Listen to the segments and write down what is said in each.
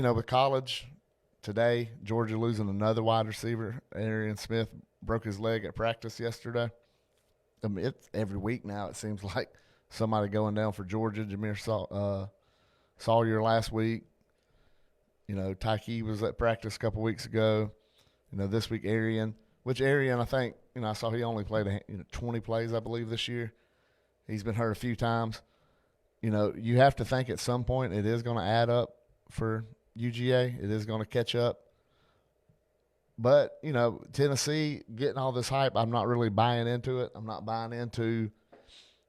With college today, Georgia losing another wide receiver. Arian Smith broke his leg at practice yesterday. I mean, it's every week now. It seems like somebody going down for Georgia. Sawyer last week. Tyke was at practice a couple weeks ago. This week Arian, which Arian I think I saw he only played 20 plays I believe this year. He's been hurt a few times. You have to think at some point it is going to add up for UGA. It is going to catch up. But, Tennessee getting all this hype, I'm not really buying into it. I'm not buying into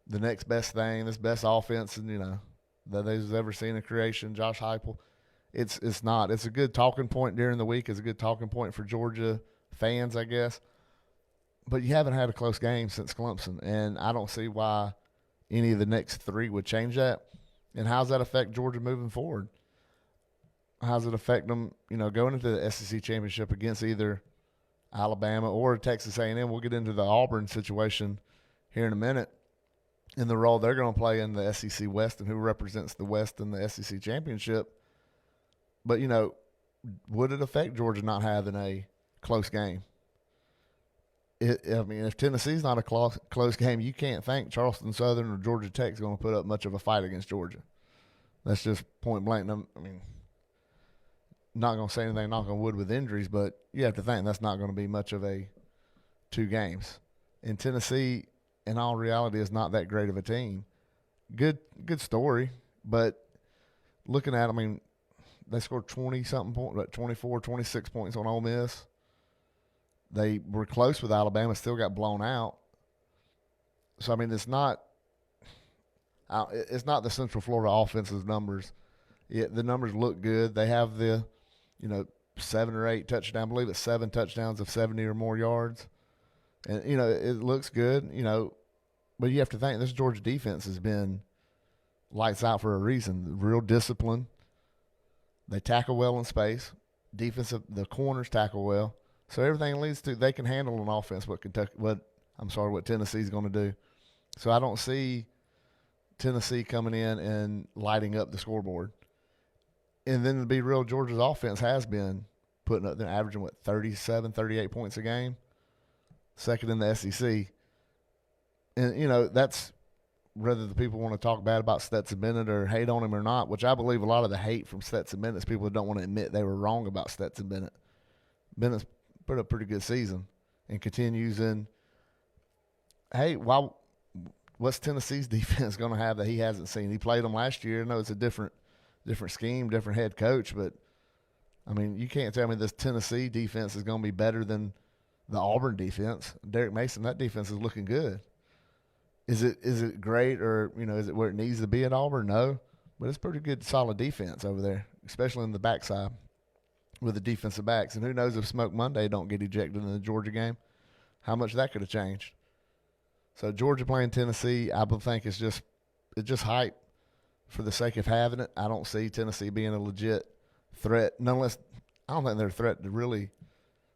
the next best thing, this best offense, and that they've ever seen in creation, Josh Heupel. It's not. It's a good talking point during the week. It's a good talking point for Georgia fans, I guess. But you haven't had a close game since Clemson, and I don't see why any of the next three would change that. And how does that affect Georgia moving forward? How does it affect them, going into the SEC championship against either Alabama or Texas A&M? We'll get into the Auburn situation here in a minute and the role they're going to play in the SEC West and who represents the West in the SEC championship. But, would it affect Georgia not having a close game? If Tennessee's not a close game, you can't think Charleston Southern or Georgia Tech's going to put up much of a fight against Georgia. That's just point blank. Not going to say anything knock on wood with injuries, but you have to think that's not going to be much of a two games. And Tennessee, in all reality, is not that great of a team. Good story, but looking at, they scored 20-something points, 24, 26 points on Ole Miss. They were close with Alabama, still got blown out. So, it's not the Central Florida offense's numbers. Yeah, the numbers look good. They have the, 7 or 8 touchdowns. I believe it's 7 touchdowns of 70 or more yards. And, it looks good, but you have to think this Georgia defense has been lights out for a reason. Real discipline. They tackle well in space. The corners tackle well. So everything leads to they can handle an offense what Tennessee's going to do. So I don't see Tennessee coming in and lighting up the scoreboard. And then to be real, Georgia's offense has been putting up, they're averaging 37, 38 points a game, second in the SEC. And that's whether the people want to talk bad about Stetson Bennett or hate on him or not, which I believe a lot of the hate from Stetson Bennett is people who don't want to admit they were wrong about Stetson Bennett. Bennett's put up a pretty good season and continues in. Hey, what's Tennessee's defense going to have that he hasn't seen? He played them last year. I know it's a different scheme, different head coach, but you can't tell me this Tennessee defense is going to be better than the Auburn defense. Derek Mason, that defense is looking good. Is it great or is it where it needs to be at Auburn? No, but it's pretty good, solid defense over there, especially in the backside with the defensive backs. And who knows if Smoke Monday don't get ejected in the Georgia game, how much that could have changed. So Georgia playing Tennessee, I think it's just hype for the sake of having it. I don't see Tennessee being a legit threat, nonetheless. I don't think they're a threat to really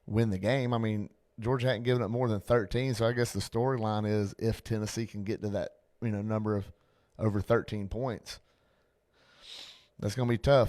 win the game. Georgia hadn't given up more than 13, so I guess the storyline is if Tennessee can get to that number of over 13 points, that's going to be tough.